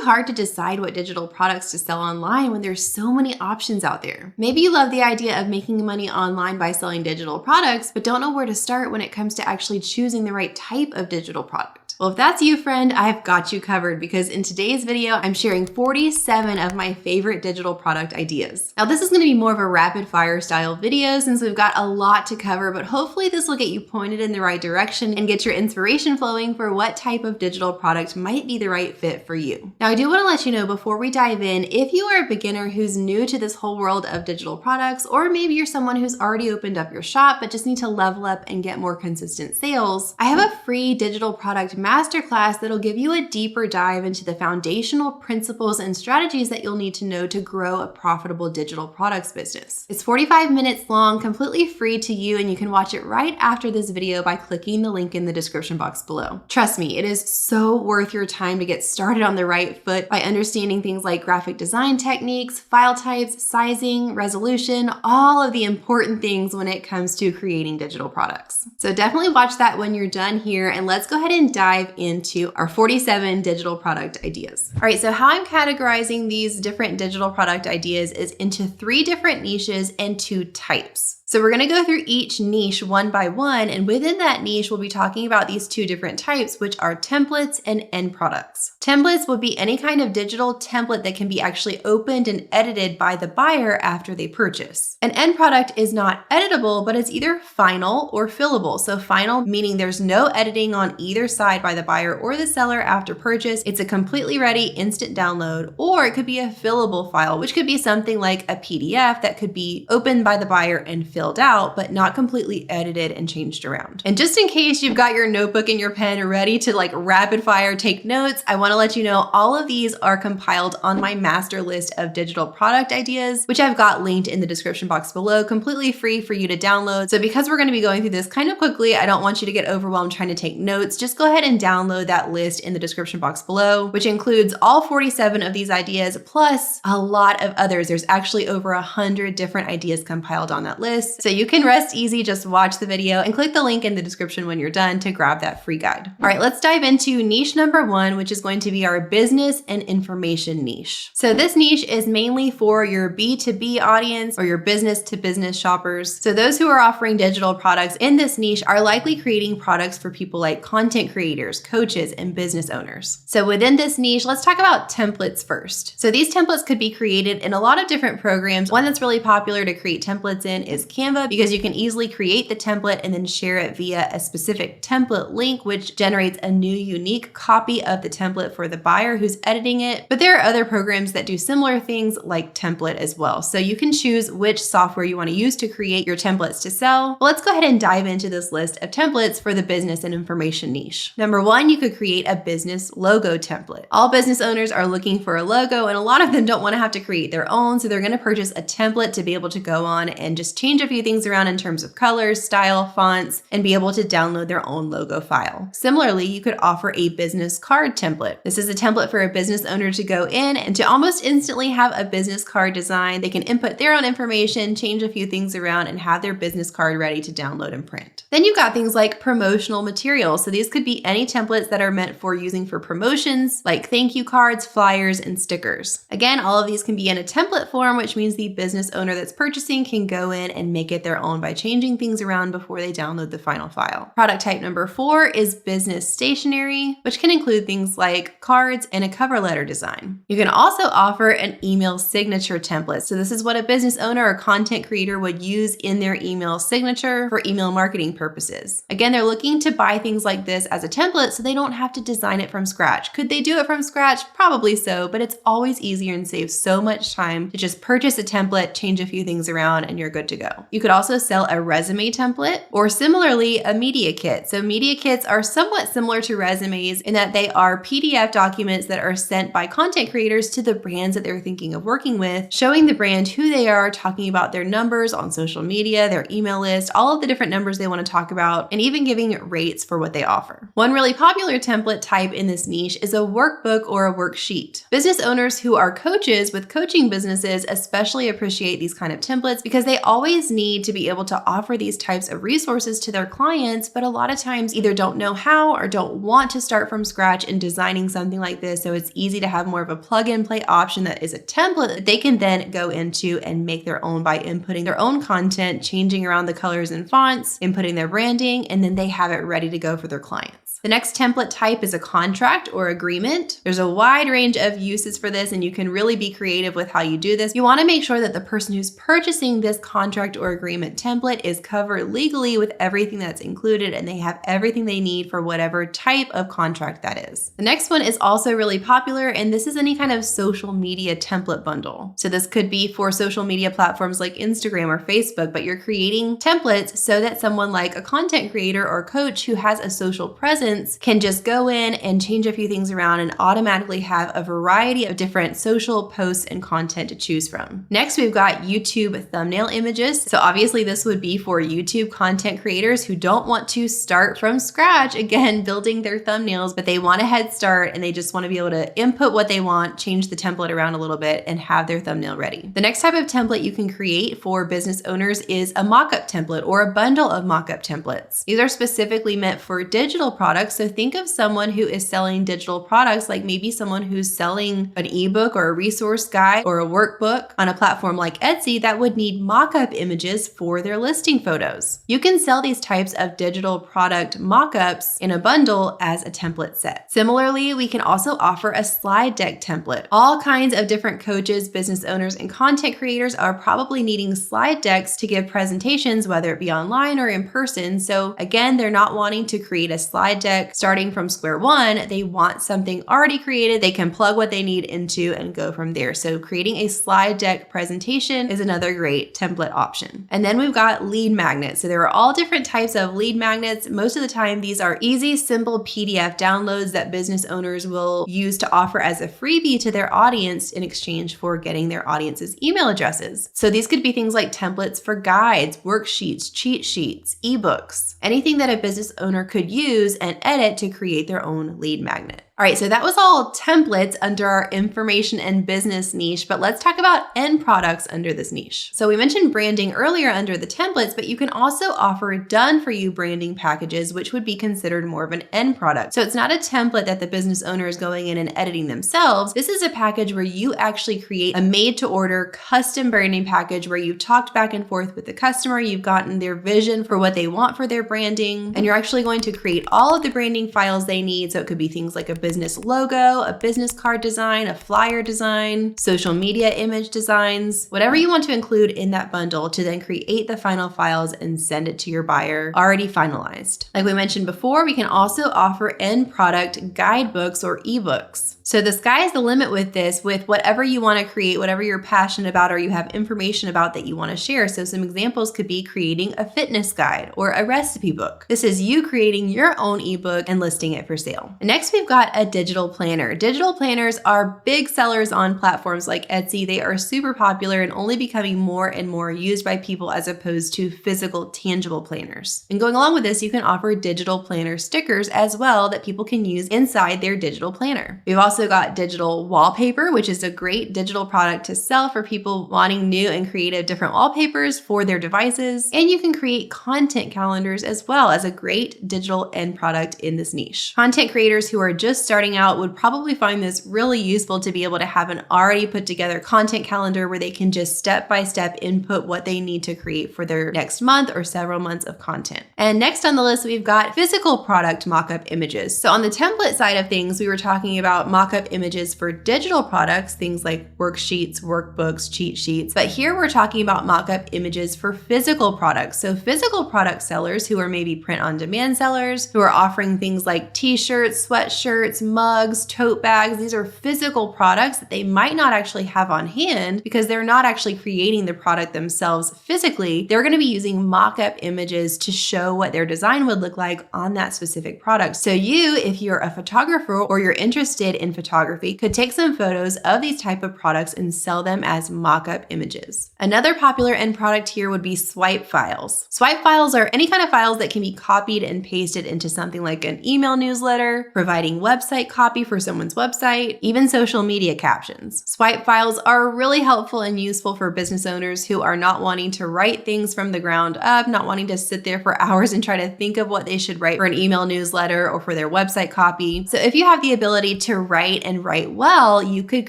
hard to decide what digital products to sell online when there's so many options out there. Maybe you love the idea of making money online by selling digital products, but don't know where to start when it comes to actually choosing the right type of digital product. Well, if that's you, friend, I've got you covered because in today's video, I'm sharing 47 of my favorite digital product ideas. Now, this is going to be more of a rapid fire style video since we've got a lot to cover, but hopefully this will get you pointed in the right direction and get your inspiration flowing for what type of digital product might be the right fit for you. Now, I do want to let you know before we dive in, if you are a beginner who's new to this whole world of digital products, or maybe you're someone who's already opened up your shop but just need to level up and get more consistent sales, I have a free digital product masterclass that'll give you a deeper dive into the foundational principles and strategies that you'll need to know to grow a profitable digital products business. It's 45 minutes long, completely free to you, and you can watch it right after this video by clicking the link in the description box below. Trust me, it is so worth your time to get started on the right foot by understanding things like graphic design techniques, file types, sizing, resolution, all of the important things when it comes to creating digital products. So definitely watch that when you're done here, and let's go ahead and dive into our 47 digital product ideas. All right, so how I'm categorizing these different digital product ideas is into 3 different niches and 2 types. So we're going to go through each niche one by one, and within that niche, we'll be talking about these 2 different types, which are templates and end products. Templates would be any kind of digital template that can be actually opened and edited by the buyer after they purchase. An end product is not editable, but it's either final or fillable. So final meaning there's no editing on either side by the buyer or the seller after purchase. It's a completely ready instant download, or it could be a fillable file, which could be something like a PDF that could be opened by the buyer and filled out, but not completely edited and changed around. And just in case you've got your notebook and your pen ready to like rapid fire take notes, I want to let you know all of these are compiled on my master list of digital product ideas, which I've got linked in the description box below, completely free for you to download. So because we're going to be going through this kind of quickly, I don't want you to get overwhelmed trying to take notes. Just go ahead and download that list in the description box below, which includes all 47 of these ideas, plus a lot of others. There's actually over 100 different ideas compiled on that list. So you can rest easy, just watch the video and click the link in the description when you're done to grab that free guide. All right, let's dive into niche number 1, which is going to be our business and information niche. So this niche is mainly for your B2B audience or your business to business shoppers. So those who are offering digital products in this niche are likely creating products for people like content creators, coaches, and business owners. So within this niche, let's talk about templates first. So these templates could be created in a lot of different programs. One that's really popular to create templates in is Canva, because you can easily create the template and then share it via a specific template link, which generates a new unique copy of the template for the buyer who's editing it. But there are other programs that do similar things like template as well. So you can choose which software you want to use to create your templates to sell. But let's go ahead and dive into this list of templates for the business and information niche. Number 1, you could create a business logo template. All business owners are looking for a logo, and a lot of them don't want to have to create their own. So they're going to purchase a template to be able to go on and just change a few things around in terms of colors, style, fonts, and be able to download their own logo file. Similarly, you could offer a business card template. This is a template for a business owner to go in and to almost instantly have a business card design. They can input their own information, change a few things around, and have their business card ready to download and print. Then you've got things like promotional materials. So these could be any templates that are meant for using for promotions, like thank you cards, flyers, and stickers. Again, all of these can be in a template form, which means the business owner that's purchasing can go in and make it their own by changing things around before they download the final file. Product type number 4 is business stationery, which can include things like cards and a cover letter design. You can also offer an email signature template. So this is what a business owner or content creator would use in their email signature for email marketing purposes. Again, they're looking to buy things like this as a template so they don't have to design it from scratch. Could they do it from scratch? Probably so, but it's always easier and saves so much time to just purchase a template, change a few things around, and you're good to go. You could also sell a resume template or similarly a media kit. So media kits are somewhat similar to resumes in that they are PDF documents that are sent by content creators to the brands that they're thinking of working with, showing the brand who they are, talking about their numbers on social media, their email list, all of the different numbers they want to talk about, and even giving rates for what they offer. One really popular template type in this niche is a workbook or a worksheet. Business owners who are coaches with coaching businesses especially appreciate these kind of templates because they always need to be able to offer these types of resources to their clients, but a lot of times either don't know how or don't want to start from scratch in designing something like this. So it's easy to have more of a plug and play option that is a template that they can then go into and make their own by inputting their own content, changing around the colors and fonts, inputting their branding, and then they have it ready to go for their clients. The next template type is a contract or agreement. There's a wide range of uses for this, and you can really be creative with how you do this. You want to make sure that the person who's purchasing this contract or agreement template is covered legally with everything that's included, and they have everything they need for whatever type of contract that is. The next one is also really popular, and this is any kind of social media template bundle. So this could be for social media platforms like Instagram or Facebook, but you're creating templates so that someone like a content creator or coach who has a social presence can just go in and change a few things around and automatically have a variety of different social posts and content to choose from. Next, we've got YouTube thumbnail images. So obviously this would be for YouTube content creators who don't want to start from scratch, again, building their thumbnails, but they want a head start and they just want to be able to input what they want, change the template around a little bit, and have their thumbnail ready. The next type of template you can create for business owners is a mockup template or a bundle of mockup templates. These are specifically meant for digital products. So think of someone who is selling digital products, like maybe someone who's selling an ebook or a resource guide or a workbook on a platform like Etsy that would need mock-up images for their listing photos. You can sell these types of digital product mock-ups in a bundle as a template set. Similarly, we can also offer a slide deck template. All kinds of different coaches, business owners, and content creators are probably needing slide decks to give presentations, whether it be online or in person. So again, they're not wanting to create a slide deck starting from square one. They want something already created. They can plug what they need into and go from there. So creating a slide deck presentation is another great template option. And then we've got lead magnets. So there are all different types of lead magnets. Most of the time, these are easy, simple PDF downloads that business owners will use to offer as a freebie to their audience in exchange for getting their audience's email addresses. So these could be things like templates for guides, worksheets, cheat sheets, ebooks, anything that a business owner could use and edit to create their own lead magnet. All right, so that was all templates under our information and business niche, but let's talk about end products under this niche. So we mentioned branding earlier under the templates, but you can also offer done for you branding packages, which would be considered more of an end product. So it's not a template that the business owner is going in and editing themselves. This is a package where you actually create a made to order custom branding package where you've talked back and forth with the customer, you've gotten their vision for what they want for their branding, and you're actually going to create all of the branding files they need. So it could be things like a business logo, a business card design, a flyer design, social media image designs, whatever you want to include in that bundle to then create the final files and send it to your buyer already finalized. Like we mentioned before, we can also offer end product guidebooks or ebooks. So the sky's the limit with this, with whatever you want to create, whatever you're passionate about or you have information about that you want to share. So some examples could be creating a fitness guide or a recipe book. This is you creating your own ebook and listing it for sale. And next, we've got a digital planner. Digital planners are big sellers on platforms like Etsy. They are super popular and only becoming more and more used by people as opposed to physical, tangible planners. And going along with this, you can offer digital planner stickers as well that people can use inside their digital planner. We've also got digital wallpaper, which is a great digital product to sell for people wanting new and creative different wallpapers for their devices. And you can create content calendars as well as a great digital end product in this niche. Content creators who are just starting out would probably find this really useful to be able to have an already put together content calendar where they can just step by step input what they need to create for their next month or several months of content. And next on the list, we've got physical product mockup images. So on the template side of things, we were talking about mockup images for digital products, things like worksheets, workbooks, cheat sheets. But here we're talking about mockup images for physical products. So physical product sellers who are maybe print on demand sellers, who are offering things like t-shirts, sweatshirts, mugs, tote bags. These are physical products that they might not actually have on hand because they're not actually creating the product themselves physically. They're going to be using mock-up images to show what their design would look like on that specific product. So you, if you're a photographer or you're interested in photography, could take some photos of these type of products and sell them as mock-up images. Another popular end product here would be swipe files. Swipe files are any kind of files that can be copied and pasted into something like an email newsletter, providing website website copy for someone's website, even social media captions. Swipe files are really helpful and useful for business owners who are not wanting to write things from the ground up, not wanting to sit there for hours and try to think of what they should write for an email newsletter or for their website copy. So if you have the ability to write and write well, you could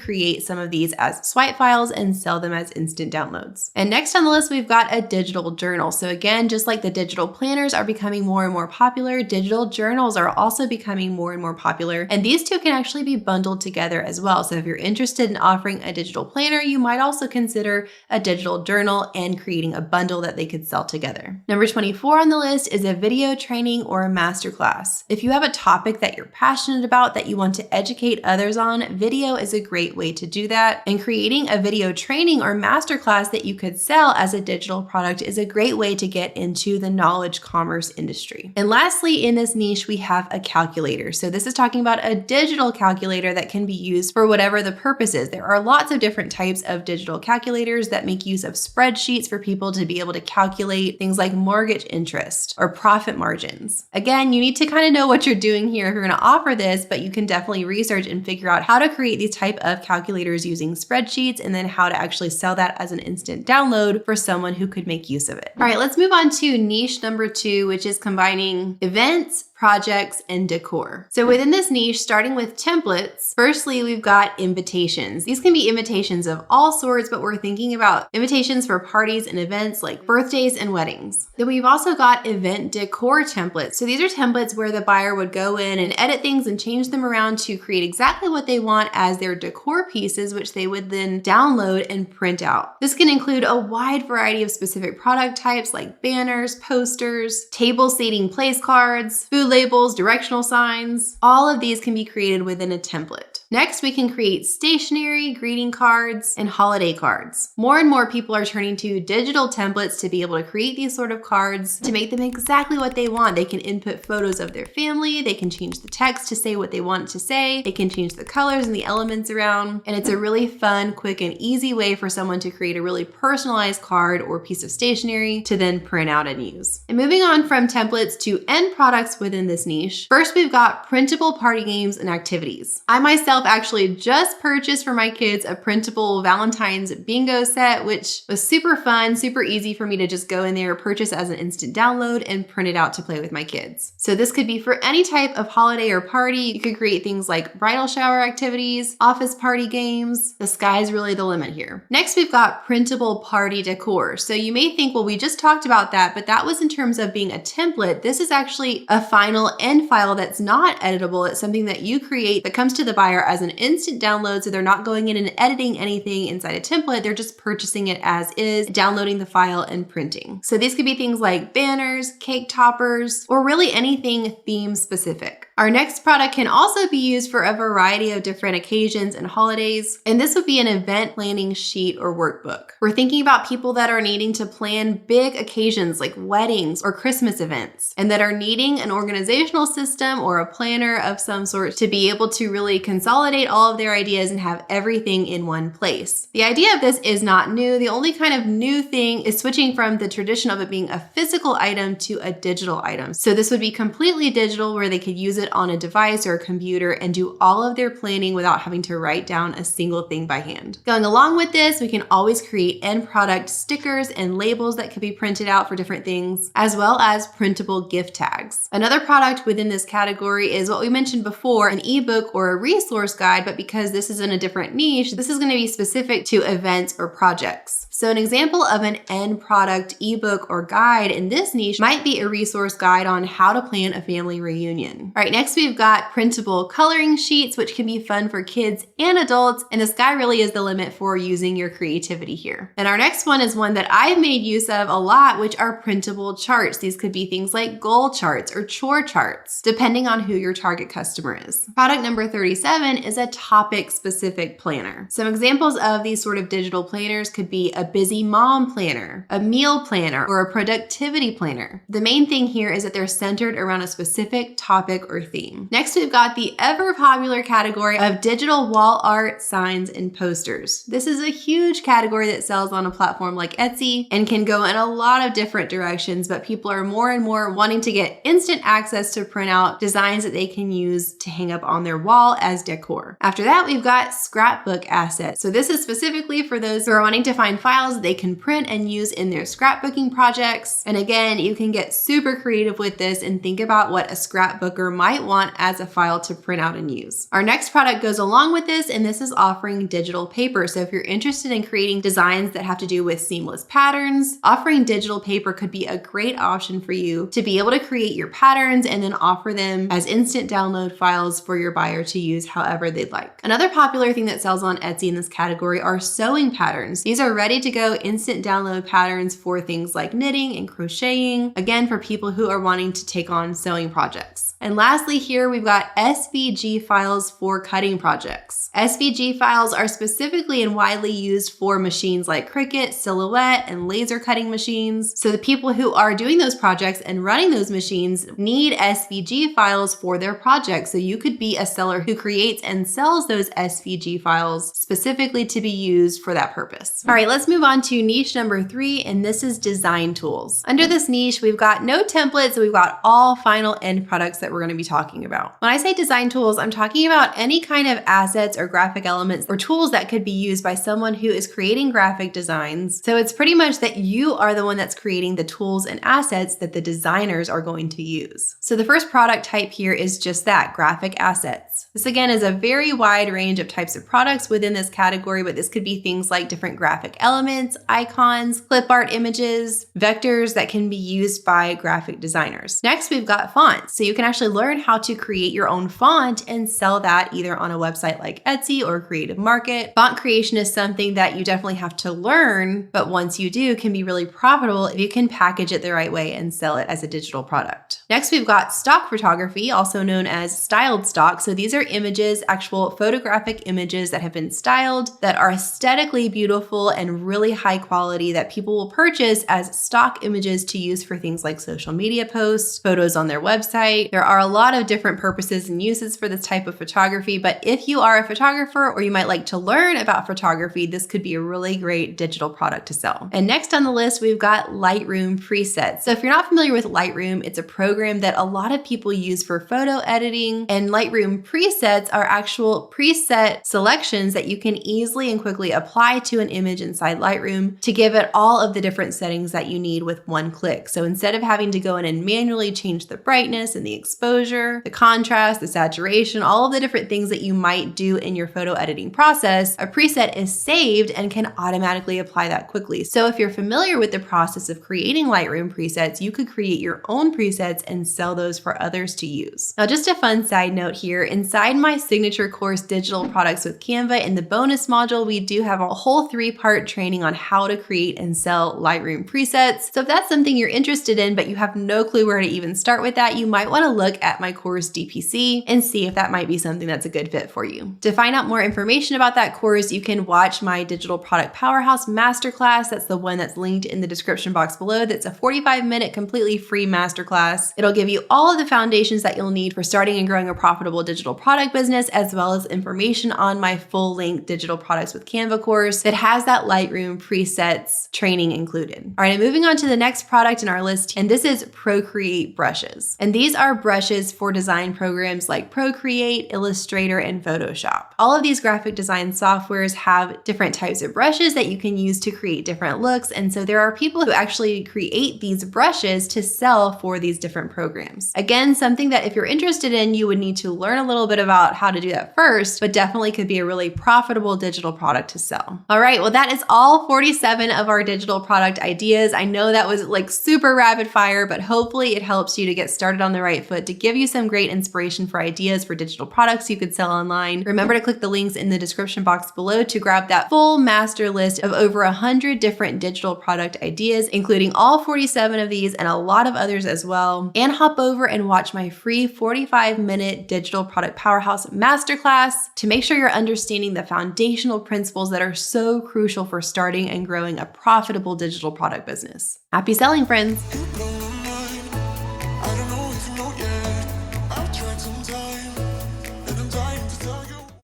create some of these as swipe files and sell them as instant downloads. And next on the list, we've got a digital journal. So again, just like the digital planners are becoming more and more popular, digital journals are also becoming more and more popular. And these two can actually be bundled together as well. So if you're interested in offering a digital planner, you might also consider a digital journal and creating a bundle that they could sell together. Number 24 on the list is a video training or a masterclass. If you have a topic that you're passionate about that you want to educate others on, video is a great way to do that. And creating a video training or masterclass that you could sell as a digital product is a great way to get into the knowledge commerce industry. And lastly, in this niche, we have a calculator. So this is talking about a digital calculator that can be used for whatever the purpose is. There are lots of different types of digital calculators that make use of spreadsheets for people to be able to calculate things like mortgage interest or profit margins. Again, you need to kind of know what you're doing here if you're going to offer this, but you can definitely research and figure out how to create these type of calculators using spreadsheets and then how to actually sell that as an instant download for someone who could make use of it. All right, let's move on to niche number 2, which is combining events, projects, and decor. So within this niche, starting with templates, firstly, we've got invitations. These can be invitations of all sorts, but we're thinking about invitations for parties and events like birthdays and weddings. Then we've also got event decor templates. So these are templates where the buyer would go in and edit things and change them around to create exactly what they want as their decor pieces, which they would then download and print out. This can include a wide variety of specific product types like banners, posters, table seating place cards, food labels, directional signs. All of these can be created within a template. Next, we can create stationery, greeting cards, and holiday cards. More and more people are turning to digital templates to be able to create these sort of cards to make them exactly what they want. They can input photos of their family, they can change the text to say what they want it to say, they can change the colors and the elements around, and it's a really fun, quick, and easy way for someone to create a really personalized card or piece of stationery to then print out and use. And moving on from templates to end products within this niche, first we've got printable party games and activities. I myself actually just purchased for my kids a printable Valentine's bingo set, which was super fun, super easy for me to just go in there, purchase as an instant download, and print it out to play with my kids. So this could be for any type of holiday or party. You could create things like bridal shower activities, office party games. The sky's really the limit here. Next, we've got printable party decor. So you may think, well, we just talked about that, but that was in terms of being a template. This is actually a final end file that's not editable. It's something that you create that comes to the buyer as an instant download, so they're not going in and editing anything inside a template. They're just purchasing it as is, downloading the file and printing. So these could be things like banners, cake toppers, or really anything theme specific. Our next product can also be used for a variety of different occasions and holidays, and this would be an event planning sheet or workbook. We're thinking about people that are needing to plan big occasions like weddings or Christmas events, and that are needing an organizational system or a planner of some sort to be able to really consolidate all of their ideas and have everything in one place. The idea of this is not new. The only kind of new thing is switching from the tradition of it being a physical item to a digital item. So this would be completely digital, where they could use it on a device or a computer and do all of their planning without having to write down a single thing by hand. Going along with this, we can always create end product stickers and labels that could be printed out for different things, as well as printable gift tags. Another product within this category is what we mentioned before, an ebook or a resource guide, but because this is in a different niche, this is going to be specific to events or projects. So an example of an end product ebook or guide in this niche might be a resource guide on how to plan a family reunion. All right, next we've got printable coloring sheets, which can be fun for kids and adults, and the sky really is the limit for using your creativity here. And our next one is one that I've made use of a lot, which are printable charts. These could be things like goal charts or chore charts, depending on who your target customer is. Product number 37 is a topic-specific planner. Some examples of these sort of digital planners could be a busy mom planner, a meal planner, or a productivity planner. The main thing here is that they're centered around a specific topic or theme. Next, we've got the ever popular category of digital wall art, signs, and posters. This is a huge category that sells on a platform like Etsy and can go in a lot of different directions, but people are more and more wanting to get instant access to print out designs that they can use to hang up on their wall as decor. After that, we've got scrapbook assets. So this is specifically for those who are wanting to find files that they can print and use in their scrapbooking projects. And again, you can get super creative with this and think about what a scrapbooker might want as a file to print out and use. Our next product goes along with this, and this is offering digital paper. So if you're interested in creating designs that have to do with seamless patterns, offering digital paper could be a great option for you to be able to create your patterns and then offer them as instant download files for your buyer to use however they'd like. Another popular thing that sells on Etsy in this category are sewing patterns. These are ready to go instant download patterns for things like knitting and crocheting, again, for people who are wanting to take on sewing projects. And lastly, here we've got SVG files for cutting projects. SVG files are specifically and widely used for machines like Cricut, Silhouette, and laser cutting machines. So the people who are doing those projects and running those machines need SVG files for their projects. So you could be a seller who creates and sells those SVG files specifically to be used for that purpose. All right, let's move on to niche number 3, and this is design tools. Under this niche, we've got no templates, so we've got all final end products that we're going to be talking about. When I say design tools, I'm talking about any kind of assets or graphic elements or tools that could be used by someone who is creating graphic designs. So it's pretty much that you are the one that's creating the tools and assets that the designers are going to use. So the first product type here is just that, graphic assets. This again is a very wide range of types of products within this category, but this could be things like different graphic elements, icons, clip art images, vectors that can be used by graphic designers. Next, we've got fonts. So you can actually learn how to create your own font and sell that either on a website like Etsy or Creative Market. Font creation is something that you definitely have to learn, but once you do, can be really profitable if you can package it the right way and sell it as a digital product. Next, we've got stock photography, also known as styled stock. So these are images, actual photographic images that have been styled, that are aesthetically beautiful and really high quality that people will purchase as stock images to use for things like social media posts, photos on their website. There are a lot of different purposes and uses for this type of photography, but if you are a photographer or you might like to learn about photography, this could be a really great digital product to sell. And next on the list, we've got Lightroom presets. So if you're not familiar with Lightroom, it's a program that a lot of people use for photo editing, and Lightroom presets are actual preset selections that you can easily and quickly apply to an image inside Lightroom to give it all of the different settings that you need with one click. So instead of having to go in and manually change the brightness and the exposure, the contrast, the saturation, all of the different things that you might do in your photo editing process, a preset is saved and can automatically apply that quickly. So if you're familiar with the process of creating Lightroom presets, you could create your own presets and sell those for others to use. Now, just a fun side note here, inside my signature course, Digital Products with Canva, in the bonus module, we do have a whole 3-part training on how to create and sell Lightroom presets. So if that's something you're interested in, but you have no clue where to even start with that, you might want to look at my course DPC and see if that might be something that's a good fit for you. To find out more information about that course, you can watch my Digital Product Powerhouse Masterclass. That's the one that's linked in the description box below. That's a 45-minute completely free masterclass. It'll give you all of the foundations that you'll need for starting and growing a profitable digital product business, as well as information on my full-length Digital Products with Canva course that has that Lightroom presets training included. All right, I'm moving on to the next product in our list, and this is Procreate brushes. And these are brushes for design programs like Procreate, Illustrator, and Photoshop. All of these graphic design softwares have different types of brushes that you can use to create different looks. And so there are people who actually create these brushes to sell for these different programs. Again, something that if you're interested in, you would need to learn a little bit about how to do that first, but definitely could be a really profitable digital product to sell. All right, well, that is all 47 of our digital product ideas. I know that was like super rapid fire, but hopefully it helps you to get started on the right foot, to give you some great inspiration for ideas for digital products you could sell online. Remember to click the links in the description box below to grab that full master list of over 100 different digital product ideas, including all 47 of these and a lot of others as well. And hop over and watch my free 45-minute Digital Product Powerhouse Masterclass to make sure you're understanding the foundational principles that are so crucial for starting and growing a profitable digital product business. Happy selling, friends!